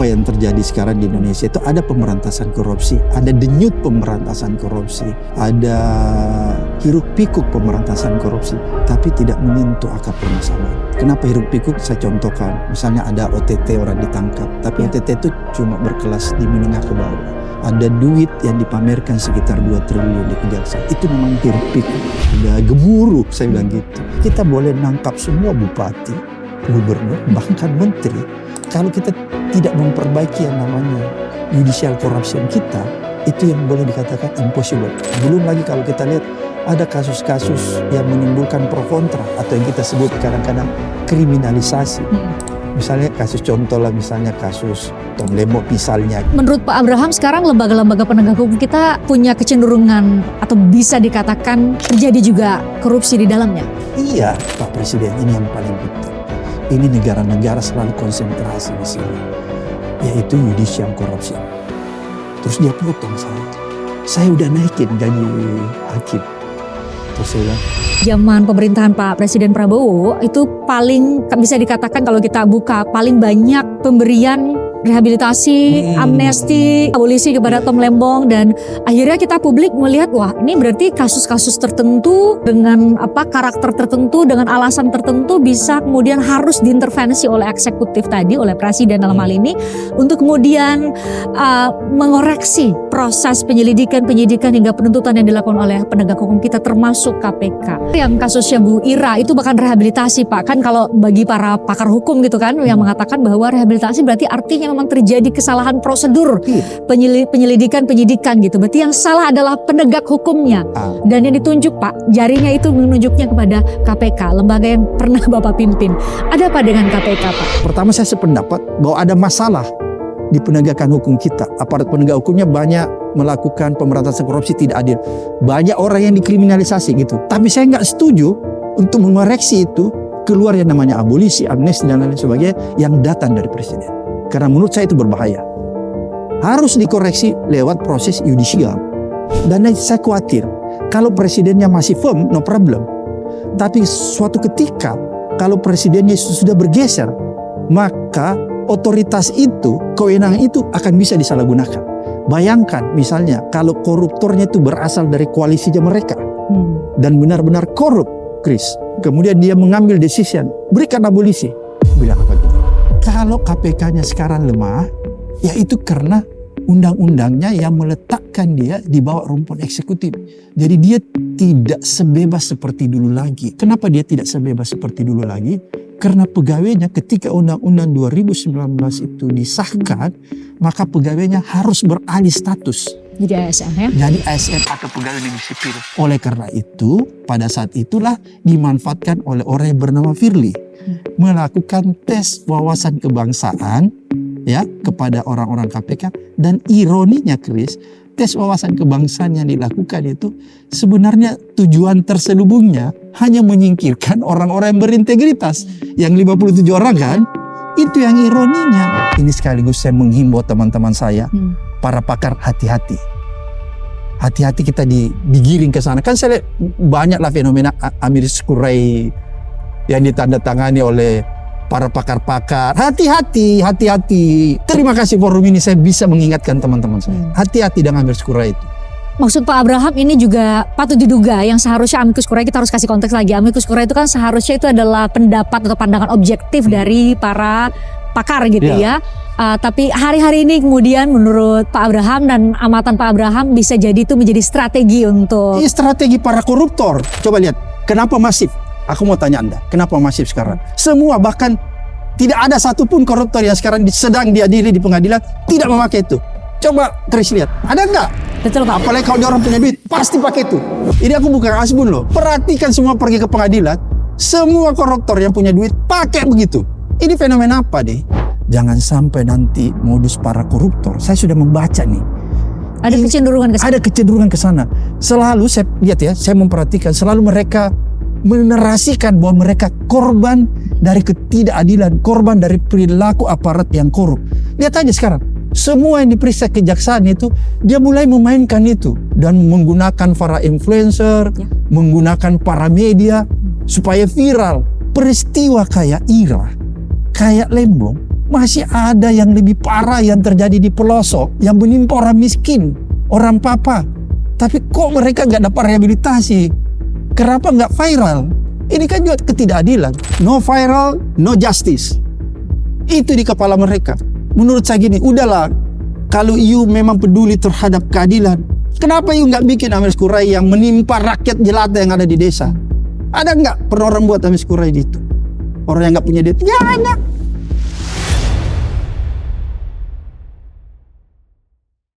apa yang terjadi sekarang di Indonesia itu ada pemberantasan korupsi, ada denyut pemberantasan korupsi, ada hiruk pikuk pemberantasan korupsi, tapi tidak menyentuh akar permasalahan. Kenapa hiruk pikuk? Saya contohkan, misalnya ada OTT orang ditangkap, tapi OTT itu cuma berkelas di menengah ke bawah. Ada duit yang dipamerkan sekitar 2 triliun di kejaksaan, itu memang hiruk pikuk. Ada gemuruh, saya bilang gitu. Kita boleh nangkap semua bupati, gubernur, bahkan menteri. Kalau kita tidak memperbaiki yang namanya judicial corruption kita, itu yang boleh dikatakan impossible. Belum lagi kalau kita lihat ada kasus-kasus yang menimbulkan pro kontra atau yang kita sebut kadang-kadang kriminalisasi. Misalnya kasus contoh lah, misalnya kasus Tom Lembong misalnya. Menurut Pak Abraham sekarang lembaga-lembaga penegak hukum kita punya kecenderungan atau bisa dikatakan terjadi juga korupsi di dalamnya? Iya, Pak Presiden, ini yang paling penting. Ini negara-negara selalu konsentrasi di sini, yaitu judicial corruption. Terus dia potong saya udah naikin gaji hakim. Terus saya bilang, zaman pemerintahan Pak Presiden Prabowo itu paling bisa dikatakan kalau kita buka paling banyak pemberian rehabilitasi, amnesti, abolisi kepada Tom Lembong, dan akhirnya kita publik melihat wah ini berarti kasus-kasus tertentu dengan karakter tertentu dengan alasan tertentu bisa kemudian harus diintervensi oleh eksekutif tadi, oleh presiden dalam hal ini untuk kemudian mengoreksi proses penyidikan hingga penuntutan yang dilakukan oleh penegak hukum kita termasuk KPK. Yang kasusnya Bu Ira itu bahkan rehabilitasi Pak, kan kalau bagi para pakar hukum gitu kan yang mengatakan bahwa rehabilitasi berarti artinya memang terjadi kesalahan prosedur penyidikan gitu. Berarti yang salah adalah penegak hukumnya. Dan yang ditunjuk Pak, jarinya itu menunjuknya kepada KPK, lembaga yang pernah Bapak pimpin. Ada apa dengan KPK Pak? pertama saya sependapat bahwa ada masalah di penegakan hukum kita. Aparat penegak hukumnya banyak melakukan pemberantasan korupsi tidak adil. Banyak orang yang dikriminalisasi gitu. Tapi saya nggak setuju untuk mengoreksi itu keluar yang namanya abolisi, amnesti dan lain sebagainya yang datang dari presiden. Karena menurut saya itu berbahaya. Harus dikoreksi lewat proses yudisial. Dan saya khawatir kalau presidennya masih firm, no problem. Tapi suatu ketika kalau presidennya sudah bergeser, maka otoritas itu, kewenangan itu akan bisa disalahgunakan. Bayangkan misalnya kalau koruptornya itu berasal dari koalisinya mereka dan benar-benar korup, Chris. Kemudian dia mengambil decision, berikan abolisi. Bilang apa gitu? Kalau KPK-nya sekarang lemah, ya itu karena undang-undangnya yang meletakkan dia di bawah rumpun eksekutif. Jadi dia tidak sebebas seperti dulu lagi. Kenapa dia tidak sebebas seperti dulu lagi? Karena pegawainya ketika Undang-Undang 2019 itu disahkan, maka pegawainya harus beralih status. Jadi ASN ya? Jadi ASN atau pegawai negeri sipil. Oleh karena itu, pada saat itulah dimanfaatkan oleh orang yang bernama Firly. Melakukan tes wawasan kebangsaan ya kepada orang-orang KPK, dan ironinya Chris, tes wawasan kebangsaan yang dilakukan itu sebenarnya tujuan terselubungnya hanya menyingkirkan orang-orang yang berintegritas. Yang 57 orang kan, itu yang ironinya. Ini sekaligus saya menghimbau teman-teman saya, para pakar, hati-hati. Hati-hati kita digiring ke sana. Kan saya lihat banyaklah fenomena Amiris Kurai yang ditandatangani oleh para pakar-pakar. Hati-hati. Terima kasih forum ini, saya bisa mengingatkan teman-teman saya. Hati-hati dengan Amiris Kurai itu. Maksud Pak Abraham ini juga patut diduga yang seharusnya amicus curiae, kita harus kasih konteks lagi. Amicus curiae itu kan seharusnya itu adalah pendapat atau pandangan objektif dari para pakar gitu ya. Tapi hari-hari ini kemudian menurut Pak Abraham dan amatan Pak Abraham bisa jadi itu menjadi strategi untuk... Ini strategi para koruptor. Coba lihat, kenapa masif? Aku mau tanya Anda, kenapa masif sekarang? Semua, bahkan tidak ada satupun koruptor yang sekarang sedang diadili di pengadilan tidak memakai itu. Coba Chris lihat, ada enggak? Betul Pak. Apalagi kalau dia orang punya duit, pasti pakai itu. Ini aku bukan asbun loh. Perhatikan semua pergi ke pengadilan, semua koruptor yang punya duit pakai begitu. Ini fenomena apa deh? Jangan sampai nanti modus para koruptor. Saya sudah membaca nih. Ada kecenderungan ke sana. Ada kecenderungan ke sana. Selalu saya lihat ya, saya memperhatikan selalu mereka menerasikan bahwa mereka korban dari ketidakadilan, korban dari perilaku aparat yang korup. Lihat aja sekarang, semua yang diperiksa kejaksaan itu dia mulai memainkan itu dan menggunakan para influencer, menggunakan para media supaya viral. Peristiwa kayak Ira, kayak Lembong Masih ada yang lebih parah yang terjadi di pelosok, yang menimpa orang miskin, orang papa. Tapi kok mereka nggak dapat rehabilitasi? Kenapa nggak viral? Ini kan juga ketidakadilan. No viral, no justice. Itu di kepala mereka. Menurut saya gini, udahlah. Kalau you memang peduli terhadap keadilan, kenapa you nggak bikin Amis Kurai yang menimpa rakyat jelata yang ada di desa? Ada nggak pernah orang buat Amis Kurai itu? Orang yang nggak punya duit? Ya ada.